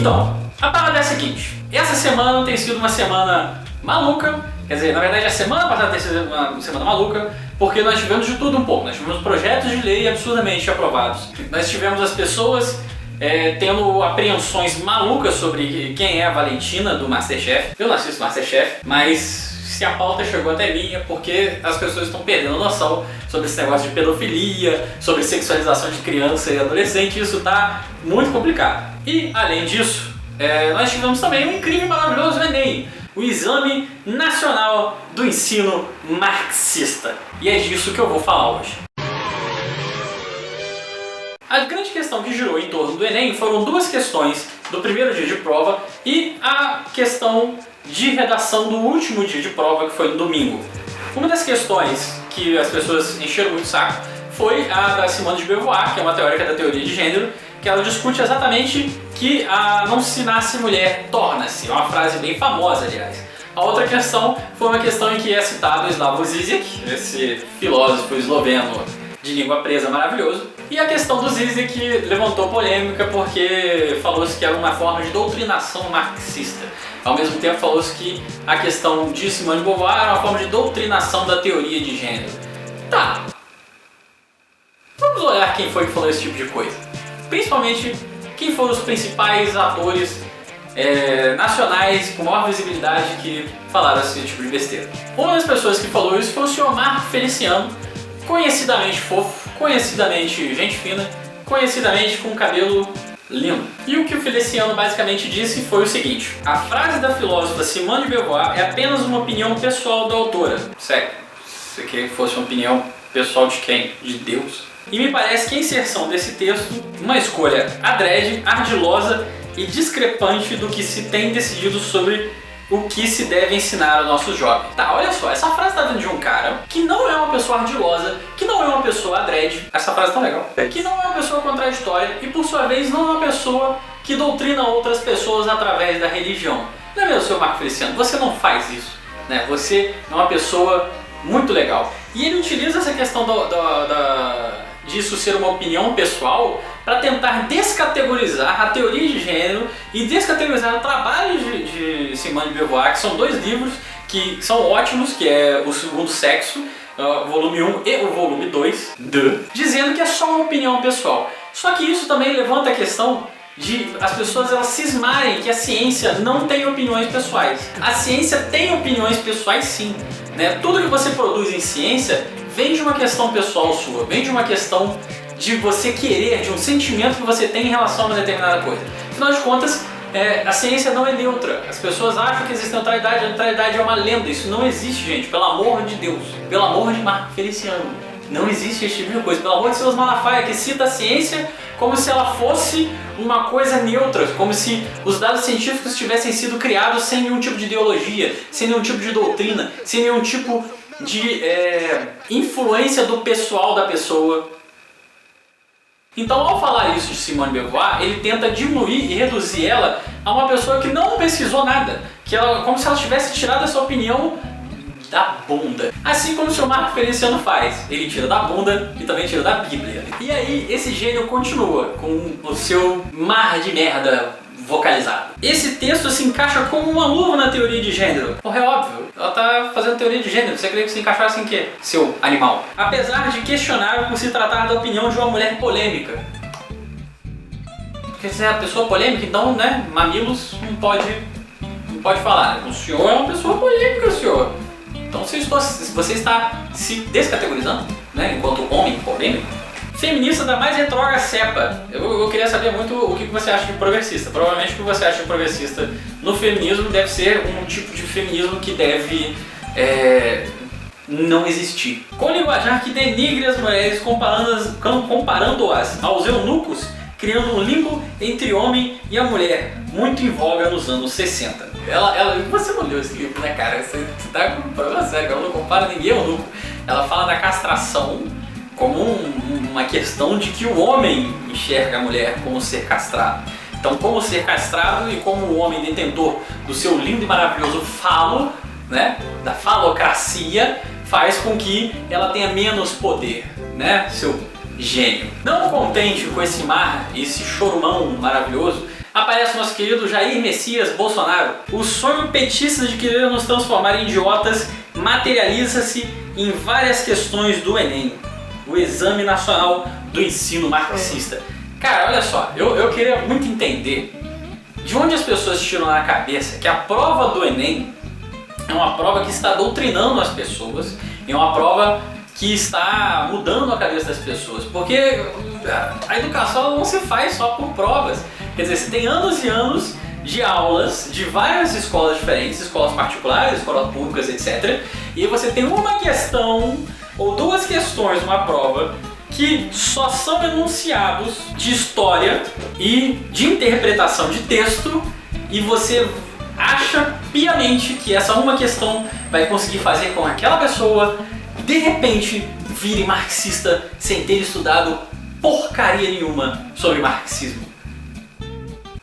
Então, a parada é a seguinte: essa semana tem sido uma semana maluca. Quer dizer, na verdade a semana passada tem sido uma semana maluca, porque nós tivemos de tudo um pouco. Nós tivemos projetos de lei absurdamente aprovados. Nós tivemos as pessoas tendo apreensões malucas sobre quem é a Valentina do Masterchef. Eu não assisto Masterchef, mas se a pauta chegou até mim é porque as pessoas estão perdendo noção sobre esse negócio de pedofilia, sobre sexualização de criança e adolescente. Isso tá muito complicado. E, além disso, nós tivemos também um incrível e maravilhoso Enem, o Exame Nacional do Ensino Marxista. E é disso que eu vou falar hoje. A grande questão que girou em torno do Enem foram duas questões do primeiro dia de prova e a questão de redação do último dia de prova, que foi no domingo. Uma das questões que as pessoas encheram muito o saco foi a da Simone de Beauvoir, que é uma teórica da teoria de gênero, que ela discute exatamente que a não se nasce mulher, torna-se. É uma frase bem famosa, aliás. A outra questão foi uma questão em que é citado Slavoj Žižek, esse filósofo esloveno de língua presa maravilhoso. E a questão do Žižek levantou polêmica porque falou-se que era uma forma de doutrinação marxista. Ao mesmo tempo falou-se que a questão de Simone de Beauvoir era uma forma de doutrinação da teoria de gênero. Tá. Vamos olhar quem foi que falou esse tipo de coisa. Principalmente quem foram os principais atores nacionais com maior visibilidade que falaram esse tipo de besteira. Uma das pessoas que falou isso foi o senhor Marco Feliciano, conhecidamente fofo, conhecidamente gente fina, conhecidamente com cabelo lindo. E o que o Feliciano basicamente disse foi o seguinte: a frase da filósofa Simone de Beauvoir é apenas uma opinião pessoal da autora. Sério, se que fosse uma opinião pessoal de quem? De Deus? E me parece que a inserção desse texto, uma escolha adrede, ardilosa e discrepante do que se tem decidido sobre o que se deve ensinar aos nossos jovens. Tá, olha só, essa frase tá vindo de um cara que não é uma pessoa ardilosa, que não é uma pessoa adrede, essa frase tá legal, que não é uma pessoa contraditória e, por sua vez, não é uma pessoa que doutrina outras pessoas através da religião. Não é mesmo, seu Marco Feliciano? Você não faz isso, né? Você é uma pessoa muito legal. E ele utiliza essa questão disso ser uma opinião pessoal para tentar descategorizar a teoria de gênero e descategorizar o trabalho de Simone de Beauvoir, que são dois livros que são ótimos, que é O Segundo Sexo, o volume 1 e o volume 2, dizendo que é só uma opinião pessoal. Só que isso também levanta a questão de as pessoas elas cismarem que a ciência não tem opiniões pessoais. A ciência tem opiniões pessoais sim, né? Tudo que você produz em ciência vem de uma questão pessoal sua, vem de uma questão de você querer, de um sentimento que você tem em relação a uma determinada coisa. Afinal de contas, a ciência não é neutra. As pessoas acham que existe neutralidade, a neutralidade é uma lenda. Isso não existe, gente, pelo amor de Deus. Pelo amor de Marco Feliciano. Não existe esse tipo de coisa. Pelo amor de Silas Malafaia, que cita a ciência como se ela fosse uma coisa neutra, como se os dados científicos tivessem sido criados sem nenhum tipo de ideologia, sem nenhum tipo de doutrina, sem nenhum tipo de influência do pessoal da pessoa. Então, ao falar isso de Simone de Beauvoir, ele tenta diminuir e reduzir ela a uma pessoa que não pesquisou nada, como se ela tivesse tirado essa opinião da bunda. Assim como o seu Marco Feliciano faz, ele tira da bunda e também tira da Bíblia. E aí esse gênio continua com o seu mar de merda vocalizado. Esse texto se encaixa como uma luva na teoria de gênero. Porra, é óbvio, ela tá fazendo teoria de gênero. Você queria que se encaixasse em quê, seu animal? Apesar de questionável por se tratar da opinião de uma mulher polêmica. Porque se é a pessoa polêmica, então, né, mamilos não pode falar. O senhor é uma pessoa polêmica, senhor. Então você está se descategorizando, né, enquanto homem polêmico. Feminista da mais retrógrada cepa. Eu queria saber muito o que você acha de progressista. Provavelmente o que você acha de progressista no feminismo deve ser um tipo de feminismo que deve não existir. Com linguajar que denigre as mulheres comparando-as aos eunucos, criando um limbo entre o homem e a mulher, muito em voga nos anos 60. Você não leu esse livro, né, cara? Você tá com um problema sério, ela não compara ninguém ao eunuco. Ela fala da castração como uma questão de que o homem enxerga a mulher como ser castrado. Então, como ser castrado e como o homem detentor do seu lindo e maravilhoso falo, né, da falocracia, faz com que ela tenha menos poder, né, seu gênio. Não contente com esse mar, esse chorumão maravilhoso, aparece o nosso querido Jair Messias Bolsonaro. O sonho petista de querer nos transformar em idiotas materializa-se em várias questões do Enem, o Exame Nacional do Ensino Marxista. Cara, olha só, eu queria muito entender de onde as pessoas tiram na cabeça que a prova do Enem é uma prova que está doutrinando as pessoas, é uma prova que está mudando a cabeça das pessoas, porque a educação não se faz só por provas. Quer dizer, você tem anos e anos de aulas de várias escolas diferentes, escolas particulares, escolas públicas, etc. E você tem uma questão ou duas questões numa prova que só são enunciados de história e de interpretação de texto, e você acha piamente que essa uma questão vai conseguir fazer com que aquela pessoa de repente vire marxista sem ter estudado porcaria nenhuma sobre marxismo.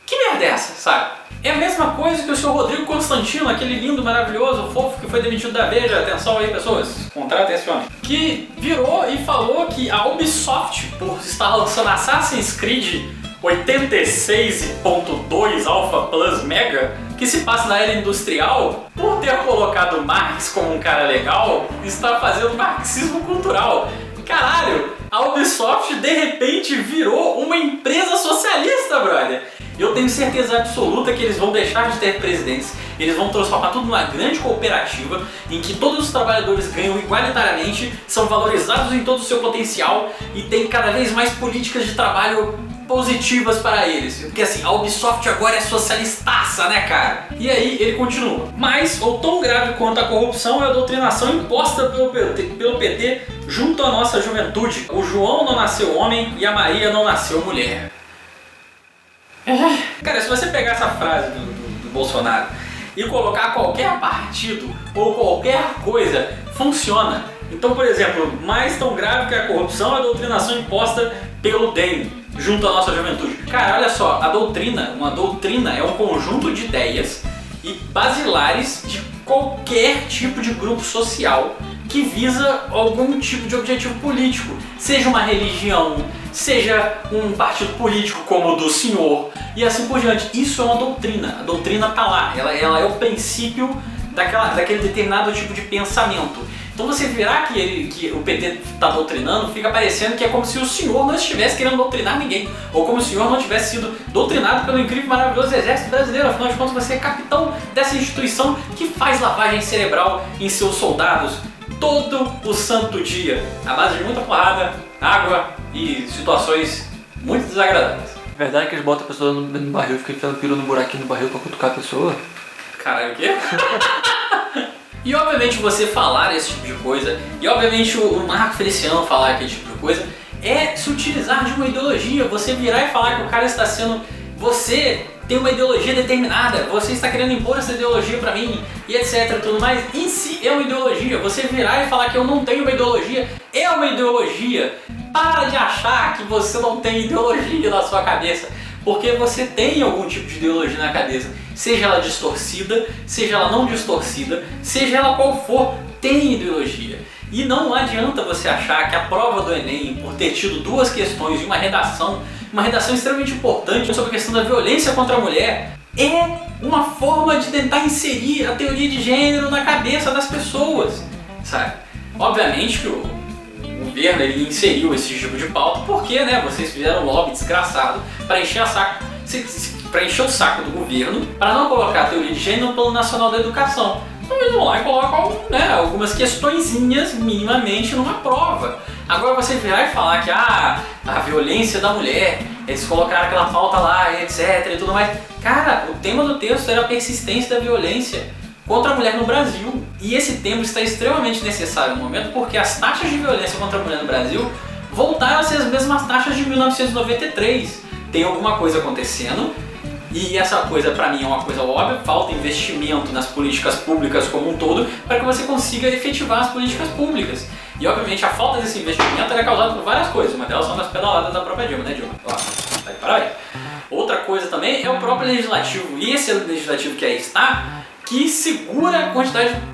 Que merda é essa, sabe? É a mesma coisa que o senhor Rodrigo Constantino, aquele lindo, maravilhoso, fofo que foi demitido da Veja, atenção aí pessoas, contratem esse homem, que virou e falou que a Ubisoft, por estar lançando Assassin's Creed 86.2 Alpha Plus Mega, que se passa na era industrial, por ter colocado Marx como um cara legal, está fazendo marxismo cultural. Caralho, a Ubisoft de repente virou uma empresa socialista, brother. Eu tenho certeza absoluta que eles vão deixar de ter presidentes, eles vão transformar tudo numa grande cooperativa em que todos os trabalhadores ganham igualitariamente, são valorizados em todo o seu potencial e tem cada vez mais políticas de trabalho positivas para eles. Porque assim, a Ubisoft agora é socialistaça, né, cara? E aí ele continua. Mas, ou tão grave quanto a corrupção é a doutrinação imposta pelo PT junto à nossa juventude. O João não nasceu homem e a Maria não nasceu mulher. Cara, se você pegar essa frase do Bolsonaro e colocar qualquer partido ou qualquer coisa, funciona. Então, por exemplo, mais tão grave que a corrupção é a doutrinação imposta pelo DEM junto à nossa juventude. Cara, olha só, uma doutrina é um conjunto de ideias e basilares de qualquer tipo de grupo social que visa algum tipo de objetivo político, seja uma religião, seja um partido político como o do senhor e assim por diante. Isso é uma doutrina, a doutrina tá lá, ela é o princípio daquele determinado tipo de pensamento. Então você verá que o PT está doutrinando, fica parecendo que é como se o senhor não estivesse querendo doutrinar ninguém, ou como se o senhor não tivesse sido doutrinado pelo incrível e maravilhoso Exército Brasileiro. Afinal de contas, você é capitão dessa instituição que faz lavagem cerebral em seus soldados todo o santo dia, à base de muita porrada, água e situações muito desagradáveis. É verdade que eles botam a pessoa no barril e ficam enfiando piro no buraquinho do barril pra cutucar a pessoa? Caralho, o quê? E obviamente você falar esse tipo de coisa, e obviamente o Marco Feliciano falar aquele tipo de coisa, é se utilizar de uma ideologia, você virar e falar que o cara está sendo... Você tem uma ideologia determinada, você está querendo impor essa ideologia pra mim, e etc, tudo mais. Em si é uma ideologia, você virar e falar que eu não tenho uma ideologia, é uma ideologia. Para de achar que você não tem ideologia na sua cabeça, porque você tem algum tipo de ideologia na cabeça, seja ela distorcida, seja ela não distorcida, seja ela qual for, tem ideologia. E não adianta você achar que a prova do Enem, por ter tido duas questões e uma redação extremamente importante sobre a questão da violência contra a mulher, é uma forma de tentar inserir a teoria de gênero na cabeça das pessoas, sabe? Obviamente que o governo ele inseriu esse tipo de pauta porque, né, vocês fizeram um lobby desgraçado para encher o saco do governo para não colocar a teoria de gênero no Plano Nacional da Educação. Então eles vão lá e colocam, né, algumas questõezinhas minimamente numa prova. Agora você virar e falar que a violência da mulher, eles colocaram aquela pauta lá, etc e tudo mais. Cara, o tema do texto era a persistência da violência contra a mulher no Brasil. E esse tema está extremamente necessário no momento porque as taxas de violência contra a mulher no Brasil voltaram a ser as mesmas taxas de 1993. Tem alguma coisa acontecendo. E essa coisa, pra mim, é uma coisa óbvia, falta investimento nas políticas públicas como um todo para que você consiga efetivar as políticas públicas. E, obviamente, a falta desse investimento é causada por várias coisas, uma delas são das pedaladas da própria Dilma, né, Dilma? Ó, tá de parabéns. Outra coisa também é o próprio legislativo, e esse legislativo que aí está, que segura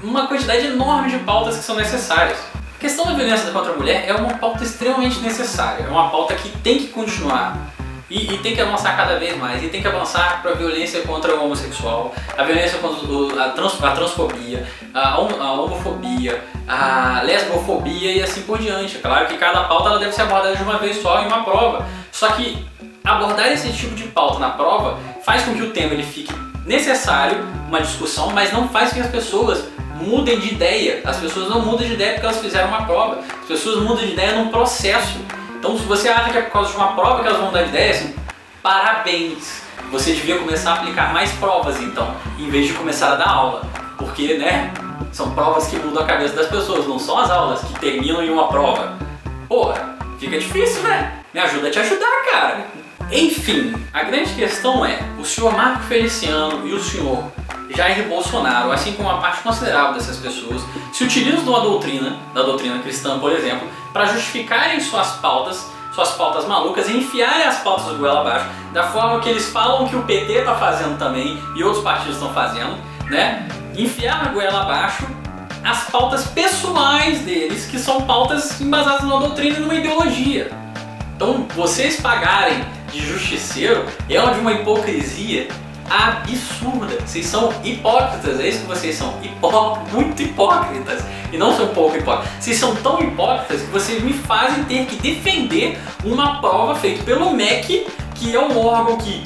uma quantidade enorme de pautas que são necessárias. A questão da violência contra a mulher é uma pauta extremamente necessária, é uma pauta que tem que continuar E tem que avançar cada vez mais, e tem que avançar para a violência contra o homossexual, a violência contra a transfobia, a homofobia, a lesbofobia e assim por diante. É claro que cada pauta ela deve ser abordada de uma vez só em uma prova, só que abordar esse tipo de pauta na prova faz com que o tema ele fique necessário, uma discussão, mas não faz com que as pessoas mudem de ideia. As pessoas não mudam de ideia porque elas fizeram uma prova, as pessoas mudam de ideia num processo. Então, se você acha que é por causa de uma prova que elas vão dar ideia, assim, parabéns! Você devia começar a aplicar mais provas, então, em vez de começar a dar aula. Porque, né, são provas que mudam a cabeça das pessoas, não são as aulas que terminam em uma prova. Porra, fica difícil, né? Me ajuda a te ajudar, cara! Enfim, a grande questão é, o senhor Marco Feliciano e o senhor Jair Bolsonaro, assim como uma parte considerável dessas pessoas, se utilizam da doutrina cristã, por exemplo, para justificarem suas pautas malucas e enfiarem as pautas do goela abaixo, da forma que eles falam que o PT está fazendo também e outros partidos estão fazendo, né? Enfiar na goela abaixo as pautas pessoais deles, que são pautas embasadas numa doutrina e numa ideologia. Então, vocês pagarem de justiceiro é de uma hipocrisia absurda. Vocês são hipócritas, é isso que vocês são, muito hipócritas. E não são pouco hipócritas. Vocês são tão hipócritas que vocês me fazem ter que defender uma prova feita pelo MEC, que é um órgão que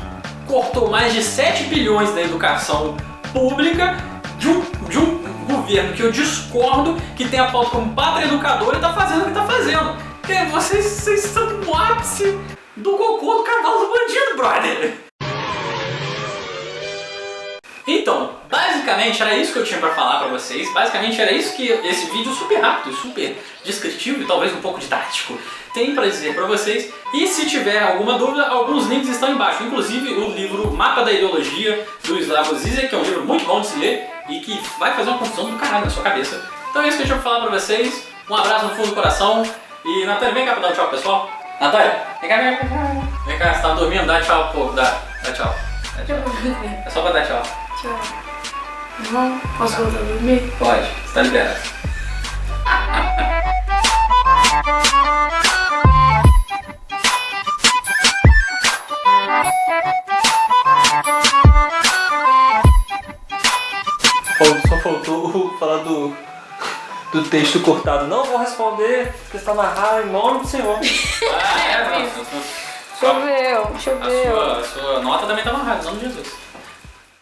cortou mais de 7 bilhões da educação pública de um governo que eu discordo, que tem a pauta como pátria educadora e está fazendo o que está fazendo. Porque vocês estão no ápice do cocô do cavalo do bandido, brother! Então, basicamente era isso que eu tinha pra falar pra vocês. Basicamente era isso que esse vídeo super rápido, super descritivo e talvez um pouco didático tem pra dizer pra vocês. E se tiver alguma dúvida, alguns links estão embaixo. Inclusive o livro Mapa da Ideologia do Slavoj Zizek, que é um livro muito bom de se ler e que vai fazer uma confusão do caralho na sua cabeça. Então é isso que eu tinha pra falar pra vocês. Um abraço no fundo do coração. E Natália, vem cá pra dar um tchau, pessoal. Natália, vem cá. Vem cá, você tava dormindo, dá tchau, pô, dá tchau. É só pra dar tchau. Tchau. Não, posso voltar a dormir? Pode, você tá liberado. Só faltou falar do texto cortado. Não vou responder, porque está narrado em nome do Senhor. Não. Choveu. A sua nota também tá amarrada, em nome de Jesus.